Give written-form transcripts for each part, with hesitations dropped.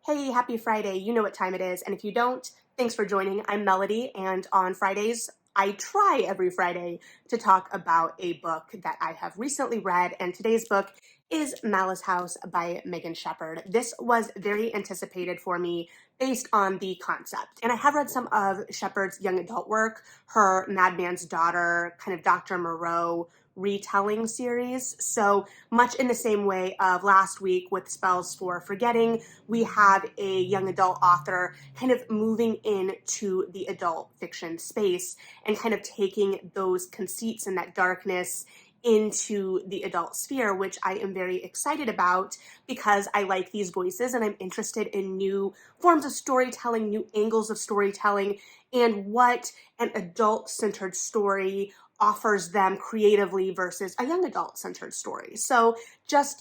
Hey, happy Friday. You know what time it is. And if you don't, thanks for joining. I'm Melody, and on Fridays, I try every Friday to talk about a book that I have recently read, and today's book is Malice by Megan Shepherd. This was very anticipated for me based on the concept. And I have read some of Shepherd's young adult work, her Madman's Daughter, kind of Dr. Moreau retelling series. So much in the same way of last week with Spells for Forgetting, we have a young adult author kind of moving into the adult fiction space and kind of taking those conceits and that darkness into the adult sphere, which I am very excited about because I like these voices and I'm interested in new forms of storytelling, new angles of storytelling, and what an adult-centered story offers them creatively versus a young adult-centered story. So just,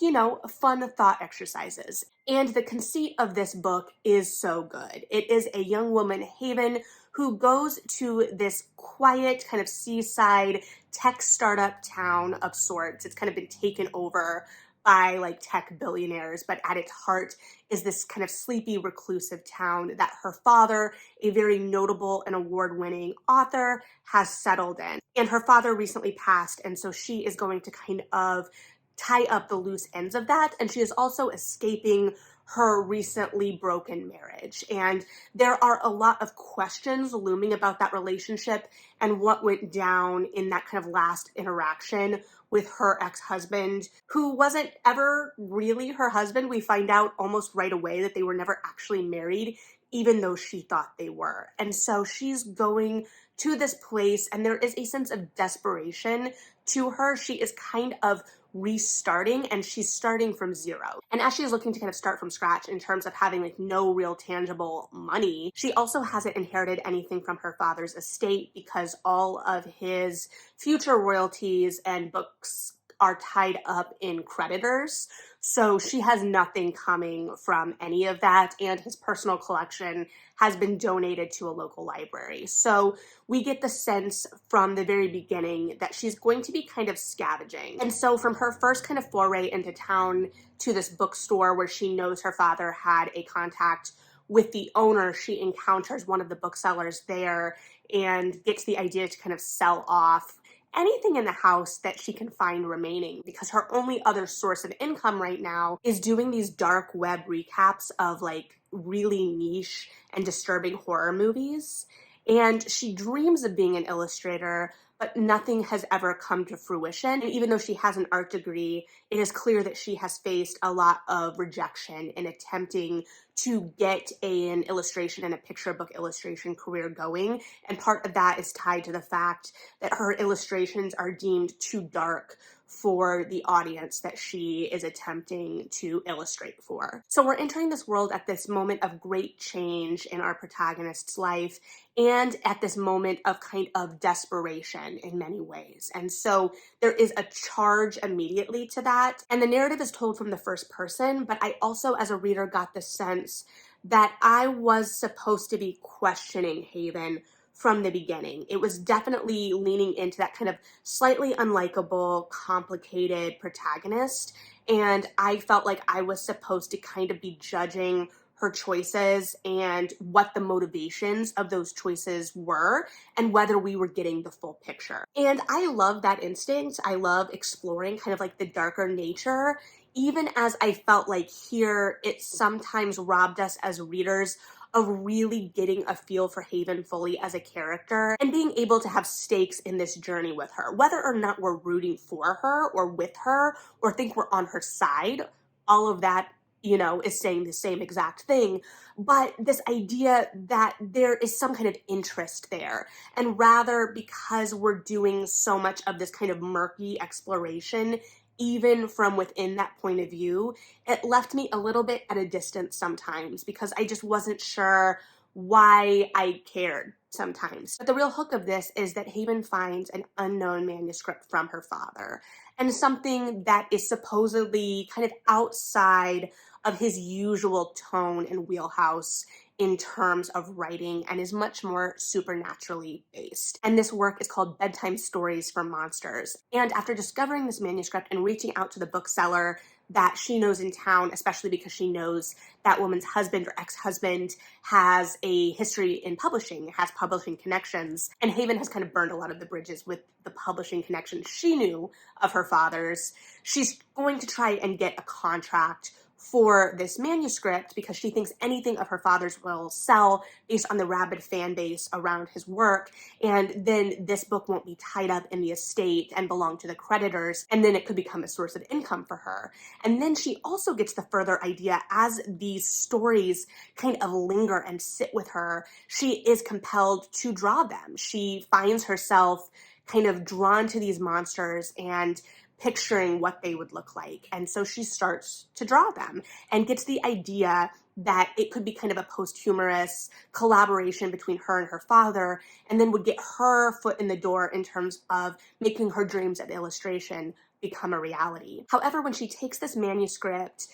fun thought exercises. And the conceit of this book is so good. It is a young woman, Haven, who goes to this quiet kind of seaside tech startup town of sorts. It's kind of been taken over by like tech billionaires, but at its heart is this kind of sleepy, reclusive town that her father, a very notable and award-winning author, has settled in. And her father recently passed, and so she is going to kind of tie up the loose ends of that, and she is also escaping her recently broken marriage. And there are a lot of questions looming about that relationship and what went down in that kind of last interaction with her ex-husband, who wasn't ever really her husband. We find out almost right away that they were never actually married, even though she thought they were. And so she's going to this place, and there is a sense of desperation to her. She is kind of restarting, and she's starting from zero. And as she's looking to kind of start from scratch in terms of having like no real tangible money, she also hasn't inherited anything from her father's estate because all of his future royalties and books are tied up in creditors. So she has nothing coming from any of that, and his personal collection has been donated to a local library. So we get the sense from the very beginning that she's going to be kind of scavenging. And so from her first kind of foray into town to this bookstore where she knows her father had a contact with the owner, she encounters one of the booksellers there and gets the idea to kind of sell off anything in the house that she can find remaining, because her only other source of income right now is doing these dark web recaps of like really niche and disturbing horror movies. And she dreams of being an illustrator, but nothing has ever come to fruition. And even though she has an art degree, it is clear that she has faced a lot of rejection in attempting to get an illustration and a picture book illustration career going. And part of that is tied to the fact that her illustrations are deemed too dark for the audience that she is attempting to illustrate for. So we're entering this world at this moment of great change in our protagonist's life, and at this moment of kind of desperation in many ways. And so there is a charge immediately to that. And the narrative is told from the first person, but I also, as a reader, got the sense that I was supposed to be questioning Haven from the beginning. It was definitely leaning into that kind of slightly unlikable, complicated protagonist. And I felt like I was supposed to kind of be judging her choices and what the motivations of those choices were and whether we were getting the full picture. And I love that instinct. I love exploring kind of like the darker nature, even as I felt like here it sometimes robbed us as readers of really getting a feel for Haven fully as a character and being able to have stakes in this journey with her. Whether or not we're rooting for her or with her or think we're on her side, all of that, is saying the same exact thing. But this idea that there is some kind of interest there, and rather because we're doing so much of this kind of murky exploration, even from within that point of view, it left me a little bit at a distance sometimes because I just wasn't sure why I cared sometimes. But the real hook of this is that Haven finds an unknown manuscript from her father, and something that is supposedly kind of outside of his usual tone and wheelhouse in terms of writing, and is much more supernaturally based. And this work is called Bedtime Stories for Monsters. And after discovering this manuscript and reaching out to the bookseller that she knows in town, especially because she knows that woman's husband or ex-husband has a history in publishing, has publishing connections. And Haven has kind of burned a lot of the bridges with the publishing connections she knew of her father's. She's going to try and get a contract for this manuscript because she thinks anything of her father's will sell based on the rabid fan base around his work, and then this book won't be tied up in the estate and belong to the creditors, and then it could become a source of income for her. And then she also gets the further idea as these stories kind of linger and sit with her, she is compelled to draw them. She finds herself kind of drawn to these monsters and picturing what they would look like. And so she starts to draw them and gets the idea that it could be kind of a posthumous collaboration between her and her father, and then would get her foot in the door in terms of making her dreams of illustration become a reality. However, when she takes this manuscript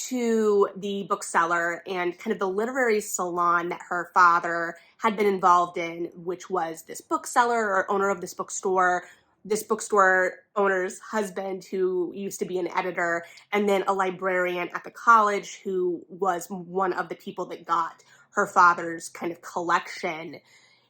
to the bookseller and kind of the literary salon that her father had been involved in, which was this bookseller or owner of this bookstore owner's husband who used to be an editor, and then a librarian at the college who was one of the people that got her father's kind of collection,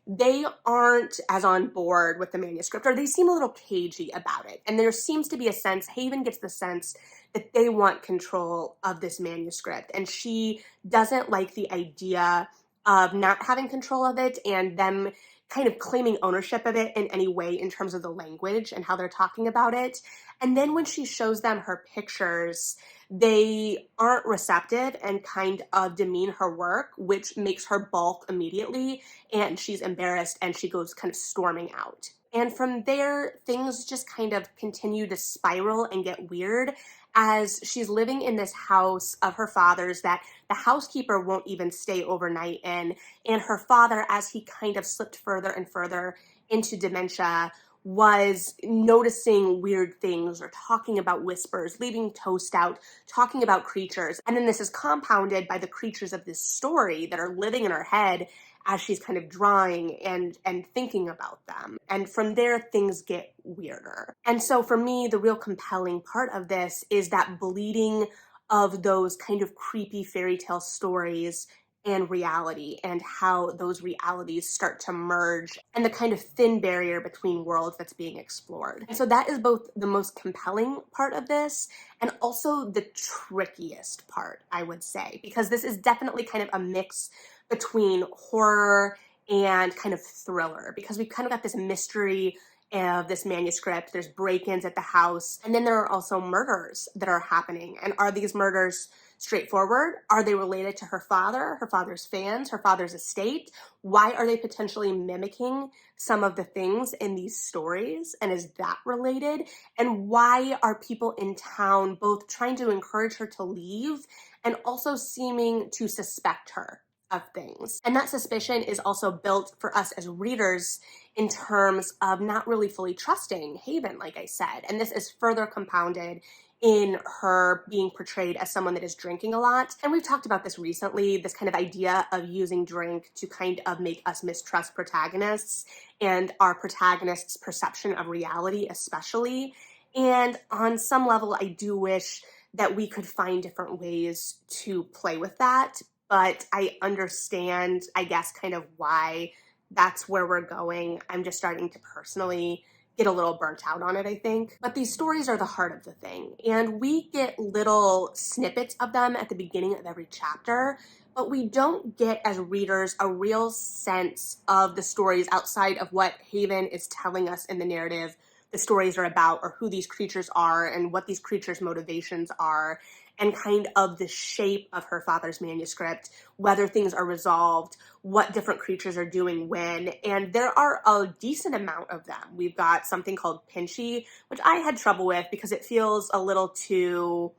they aren't as on board with the manuscript, or they seem a little cagey about it. And there seems to be a sense, Haven gets the sense that they want control of this manuscript, and she doesn't like the idea of not having control of it and them kind of claiming ownership of it in any way in terms of the language and how they're talking about it. And then when she shows them her pictures, they aren't receptive and kind of demean her work, which makes her balk immediately, and she's embarrassed and she goes kind of storming out. And from there, things just kind of continue to spiral and get weird as she's living in this house of her father's that the housekeeper won't even stay overnight in. And her father, as he kind of slipped further and further into dementia, was noticing weird things or talking about whispers, leaving toast out, talking about creatures. And then this is compounded by the creatures of this story that are living in her head as she's kind of drawing and thinking about them. And from there, things get weirder. And so for me, the real compelling part of this is that bleeding of those kind of creepy fairy tale stories and reality, and how those realities start to merge, and the kind of thin barrier between worlds that's being explored. And so that is both the most compelling part of this and also the trickiest part, I would say, because this is definitely kind of a mix between horror and kind of thriller, because we've kind of got this mystery of this manuscript. There's break-ins at the house, and then there are also murders that are happening. And are these murders straightforward? Are they related to her father, her father's fans, her father's estate? Why are they potentially mimicking some of the things in these stories? And is that related? And why are people in town both trying to encourage her to leave and also seeming to suspect her of things? And that suspicion is also built for us as readers in terms of not really fully trusting Haven, like I said. And this is further compounded in her being portrayed as someone that is drinking a lot. And we've talked about this recently, this kind of idea of using drink to kind of make us mistrust protagonists and our protagonists' perception of reality especially. And on some level, I do wish that we could find different ways to play with that. But I understand, I guess, kind of why that's where we're going. I'm just starting to personally get a little burnt out on it, I think. But these stories are the heart of the thing, and we get little snippets of them at the beginning of every chapter, but we don't get, as readers, a real sense of the stories outside of what Haven is telling us in the narrative the stories are about, or who these creatures are, and what these creatures' motivations are, and kind of the shape of her father's manuscript, whether things are resolved, what different creatures are doing when, and there are a decent amount of them. We've got something called Pinchy, which I had trouble with because it feels a little too,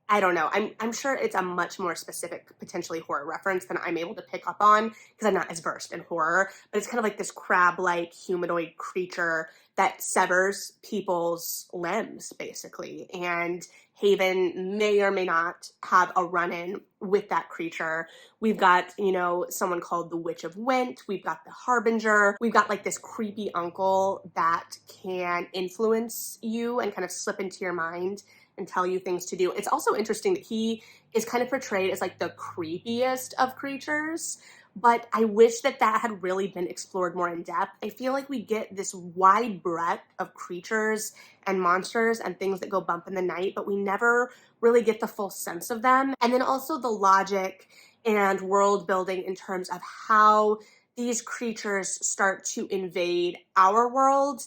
I don't know. I'm sure it's a much more specific, potentially horror reference than I'm able to pick up on because I'm not as versed in horror, but it's kind of like this crab-like humanoid creature that severs people's limbs, basically. And Haven may or may not have a run-in with that creature. We've got, someone called the Witch of Went. We've got the Harbinger. We've got like this creepy uncle that can influence you and kind of slip into your mind and tell you things to do. It's also interesting that he is kind of portrayed as like the creepiest of creatures, but I wish that that had really been explored more in depth. I feel like we get this wide breadth of creatures and monsters and things that go bump in the night, but we never really get the full sense of them. And then also the logic and world building in terms of how these creatures start to invade our world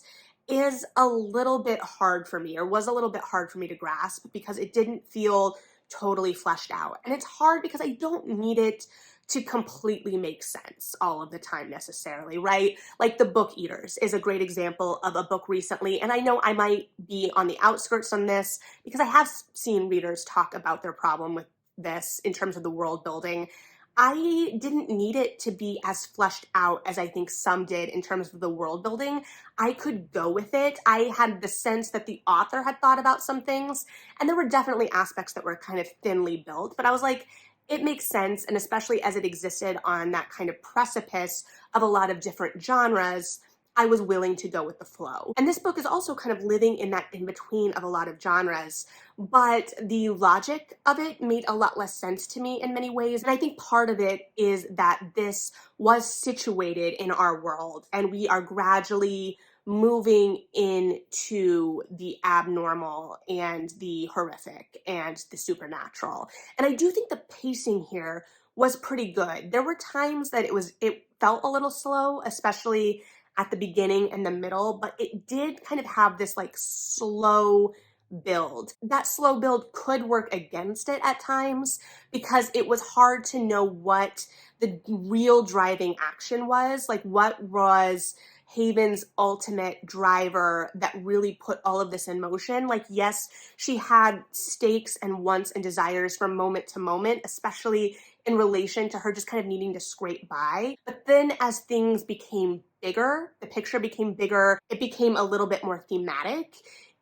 is a little bit hard for me, or was a little bit hard for me to grasp, because it didn't feel totally fleshed out. And it's hard because I don't need it to completely make sense all of the time necessarily, right? Like The Book Eaters is a great example of a book recently, and I know I might be on the outskirts on this because I have seen readers talk about their problem with this in terms of the world building. I didn't need it to be as fleshed out as I think some did in terms of the world building. I could go with it. I had the sense that the author had thought about some things, and there were definitely aspects that were kind of thinly built, but I was like, it makes sense, and especially as it existed on that kind of precipice of a lot of different genres, I was willing to go with the flow. And this book is also kind of living in that in-between of a lot of genres, but the logic of it made a lot less sense to me in many ways. And I think part of it is that this was situated in our world, and we are gradually moving into the abnormal and the horrific and the supernatural. And I do think the pacing here was pretty good. There were times that it felt a little slow, especially at the beginning and the middle, but it did kind of have this like slow build. That slow build could work against it at times because it was hard to know what the real driving action was, like what was Haven's ultimate driver that really put all of this in motion. Like, yes, she had stakes and wants and desires from moment to moment, especially in relation to her just kind of needing to scrape by. But then as things became bigger, the picture became bigger, it became a little bit more thematic.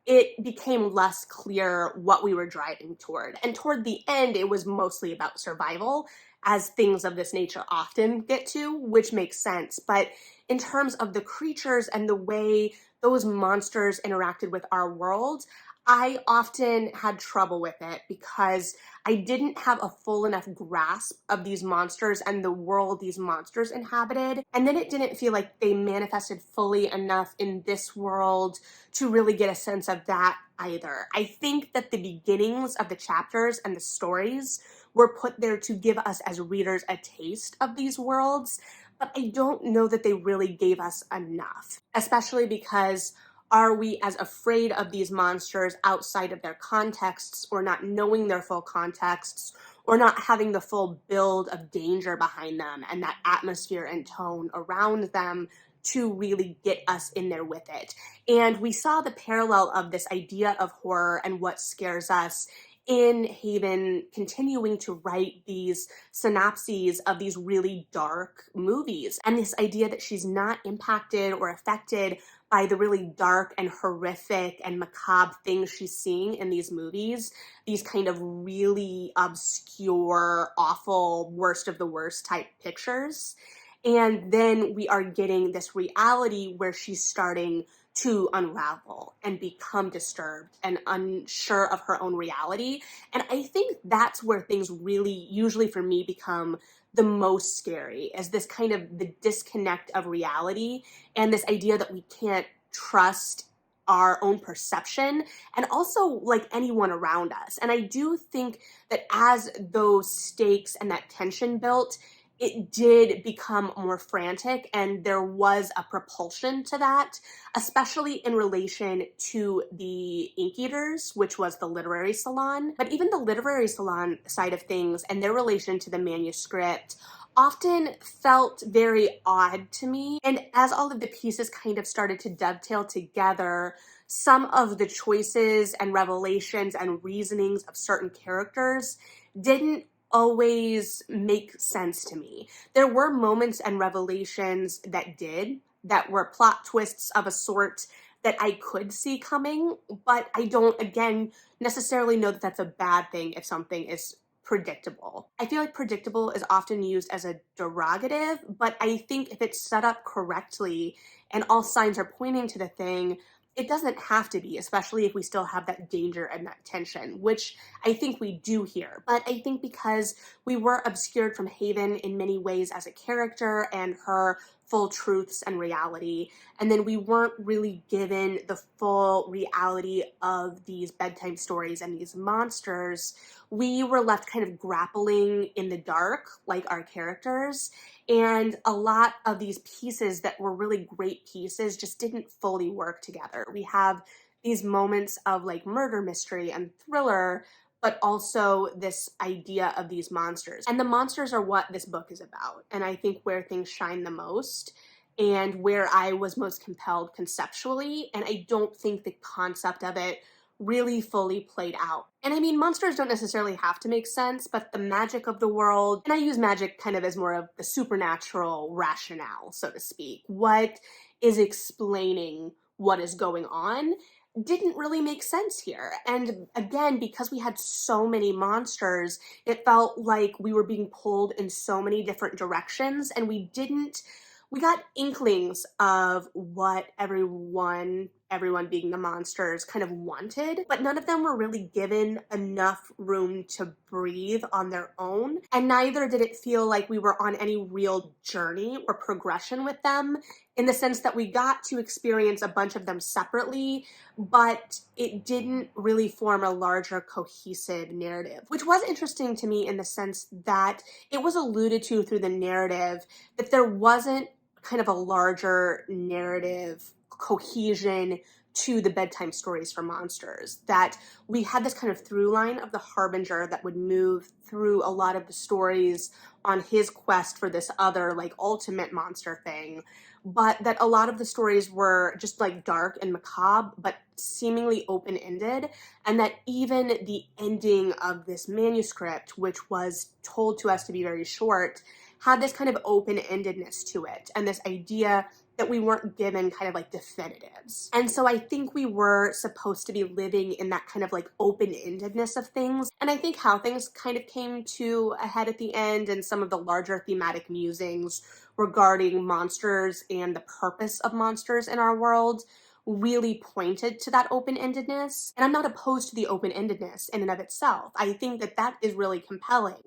It became less clear what we were driving toward. And toward the end, it was mostly about survival, as things of this nature often get to, which makes sense. But in terms of the creatures and the way those monsters interacted with our world, I often had trouble with it because I didn't have a full enough grasp of these monsters and the world these monsters inhabited. And then it didn't feel like they manifested fully enough in this world to really get a sense of that either. I think that the beginnings of the chapters and the stories were put there to give us as readers a taste of these worlds, but I don't know that they really gave us enough, especially because are we as afraid of these monsters outside of their contexts, or not knowing their full contexts, or not having the full build of danger behind them and that atmosphere and tone around them to really get us in there with it? And we saw the parallel of this idea of horror and what scares us in Haven continuing to write these synopses of these really dark movies, and this idea that she's not impacted or affected by the really dark and horrific and macabre things she's seeing in these movies, these kind of really obscure, awful, worst of the worst type pictures. And then we are getting this reality where she's starting to unravel and become disturbed and unsure of her own reality. And I think that's where things really, usually for me, become the most scary, as this kind of the disconnect of reality and this idea that we can't trust our own perception and also like anyone around us. And I do think that as those stakes and that tension built, it did become more frantic, and there was a propulsion to that, especially in relation to the Ink Eaters, which was the literary salon. But even the literary salon side of things and their relation to the manuscript often felt very odd to me. And as all of the pieces kind of started to dovetail together, some of the choices and revelations and reasonings of certain characters didn't always make sense to me. There were moments and revelations that were plot twists of a sort that I could see coming, but I don't, again, necessarily know that that's a bad thing if something is predictable. I feel like predictable is often used as a derogative, but I think if it's set up correctly and all signs are pointing to the thing, it doesn't have to be, especially if we still have that danger and that tension, which I think we do here. But I think because we were obscured from Haven in many ways as a character and her full truths and reality, and then we weren't really given the full reality of these bedtime stories and these monsters, we were left kind of grappling in the dark, like our characters. And a lot of these pieces that were really great pieces just didn't fully work together. We have these moments of like murder mystery and thriller, but also this idea of these monsters. And the monsters are what this book is about. And I think where things shine the most and where I was most compelled conceptually. And I don't think the concept of it really fully played out. And I mean, monsters don't necessarily have to make sense, but the magic of the world, and I use magic kind of as more of the supernatural rationale, so to speak, what is explaining what is going on, didn't really make sense here. And again, because we had so many monsters, it felt like we were being pulled in so many different directions, and we got inklings of what everyone being the monsters kind of wanted, but none of them were really given enough room to breathe on their own. And neither did it feel like we were on any real journey or progression with them, in the sense that we got to experience a bunch of them separately, but it didn't really form a larger cohesive narrative, which was interesting to me in the sense that it was alluded to through the narrative that there wasn't kind of a larger narrative cohesion to the bedtime stories for monsters, that we had this kind of through line of the Harbinger that would move through a lot of the stories on his quest for this other like ultimate monster thing, but that a lot of the stories were just like dark and macabre, but seemingly open-ended, and that even the ending of this manuscript, which was told to us to be very short, had this kind of open-endedness to it, and this idea that we weren't given kind of like definitives. And so I think we were supposed to be living in that kind of like open-endedness of things. And I think how things kind of came to a head at the end and some of the larger thematic musings regarding monsters and the purpose of monsters in our world really pointed to that open-endedness. And I'm not opposed to the open-endedness in and of itself. I think that that is really compelling.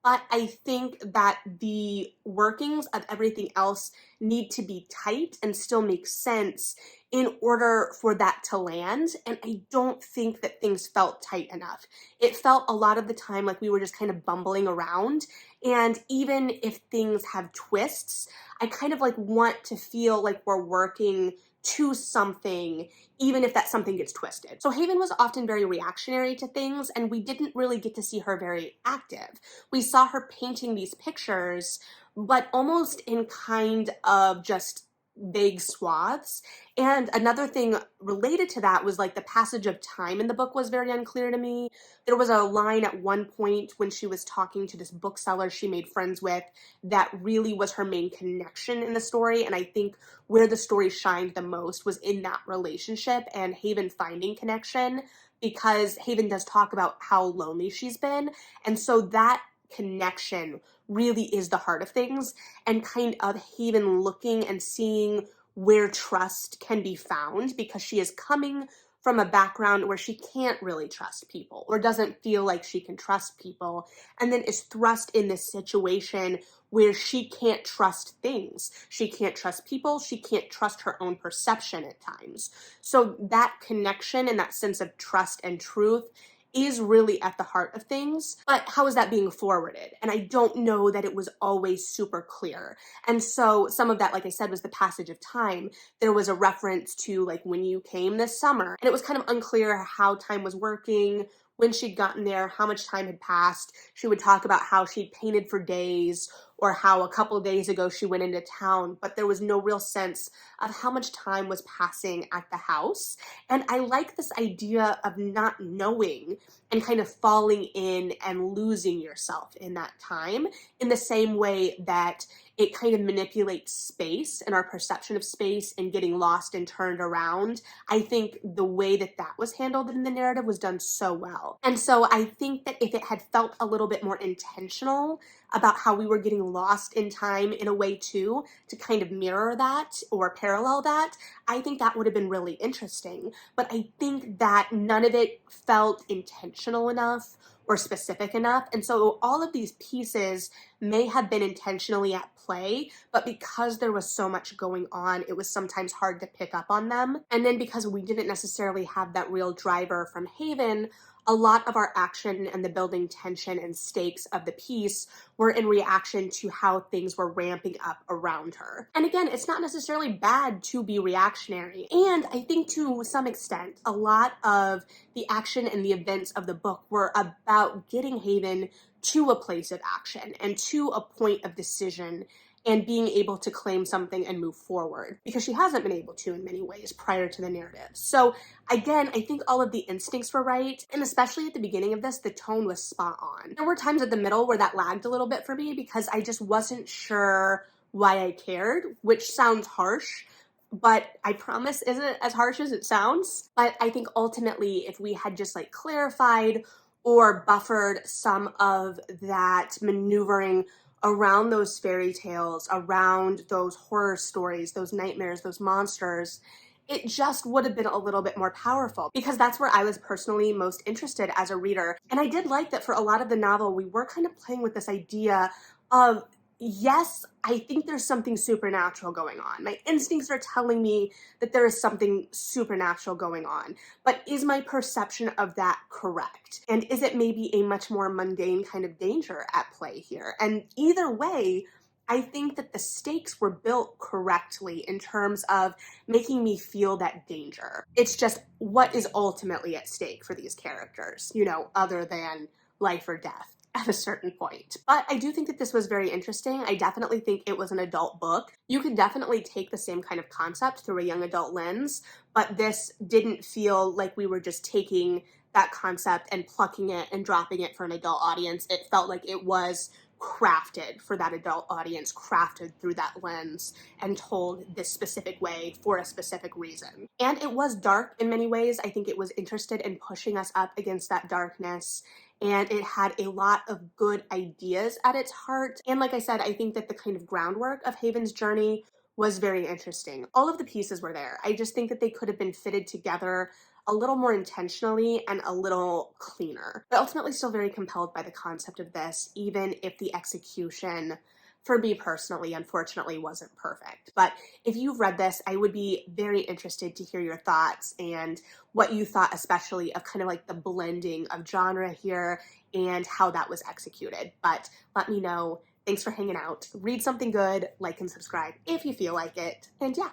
But I think that the workings of everything else need to be tight and still make sense in order for that to land. And I don't think that things felt tight enough. It felt a lot of the time like we were just kind of bumbling around. And even if things have twists, I kind of like want to feel like we're working to something, even if that something gets twisted. So Haven was often very reactionary to things, and we didn't really get to see her very active. We saw her painting these pictures, but almost in kind of just vague swaths. And another thing related to that was like the passage of time in the book was very unclear to me. There was a line at one point when she was talking to this bookseller she made friends with that really was her main connection in the story. And I think where the story shined the most was in that relationship and Haven finding connection, because Haven does talk about how lonely she's been. And so that connection really is the heart of things, and kind of Haven looking and seeing where trust can be found, because she is coming from a background where she can't really trust people or doesn't feel like she can trust people, and then is thrust in this situation where she can't trust things. She can't trust people. She can't trust her own perception at times. So that connection and that sense of trust and truth is really at the heart of things, but how is that being forwarded? And I don't know that it was always super clear. And so some of that, like I said, was the passage of time. There was a reference to like when you came this summer, and it was kind of unclear how time was working, when she'd gotten there, how much time had passed. She would talk about how she'd painted for days, or how a couple days ago she went into town, but there was no real sense of how much time was passing at the house. And I like this idea of not knowing and kind of falling in and losing yourself in that time, in the same way that it kind of manipulates space and our perception of space and getting lost and turned around. I think the way that that was handled in the narrative was done so well. And so I think that if it had felt a little bit more intentional, about how we were getting lost in time in a way too, to kind of mirror that or parallel that, I think that would have been really interesting. But I think that none of it felt intentional enough or specific enough. And so all of these pieces may have been intentionally at play, but because there was so much going on, it was sometimes hard to pick up on them. And then because we didn't necessarily have that real driver from Haven, a lot of our action and the building tension and stakes of the piece were in reaction to how things were ramping up around her. And again, it's not necessarily bad to be reactionary. And I think to some extent, a lot of the action and the events of the book were about getting Haven to a place of action and to a point of decision and being able to claim something and move forward, because she hasn't been able to in many ways prior to the narrative. So again, I think all of the instincts were right, and especially at the beginning of this, the tone was spot on. There were times at the middle where that lagged a little bit for me because I just wasn't sure why I cared, which sounds harsh, but I promise isn't as harsh as it sounds. But I think ultimately, if we had just like clarified or buffered some of that maneuvering around those fairy tales, around those horror stories, those nightmares, those monsters, it just would have been a little bit more powerful, because that's where I was personally most interested as a reader. And I did like that for a lot of the novel, we were kind of playing with this idea of, yes, I think there's something supernatural going on. My instincts are telling me that there is something supernatural going on, but is my perception of that correct? And is it maybe a much more mundane kind of danger at play here? And either way, I think that the stakes were built correctly in terms of making me feel that danger. It's just what is ultimately at stake for these characters, you know, other than life or death at a certain point. But I do think that this was very interesting. I definitely think it was an adult book. You could definitely take the same kind of concept through a young adult lens, but this didn't feel like we were just taking that concept and plucking it and dropping it for an adult audience. It felt like it was crafted for that adult audience, crafted through that lens, and told this specific way for a specific reason. And it was dark in many ways. I think it was interested in pushing us up against that darkness, and it had a lot of good ideas at its heart. And like I said, I think that the kind of groundwork of Haven's journey was very interesting. All of the pieces were there. I just think that they could have been fitted together a little more intentionally and a little cleaner. But ultimately still very compelled by the concept of this, even if the execution, for me personally, unfortunately, wasn't perfect. But if you've read this, I would be very interested to hear your thoughts and what you thought, especially of kind of like the blending of genre here and how that was executed. But let me know. Thanks for hanging out. Read something good, like and subscribe if you feel like it. And yeah,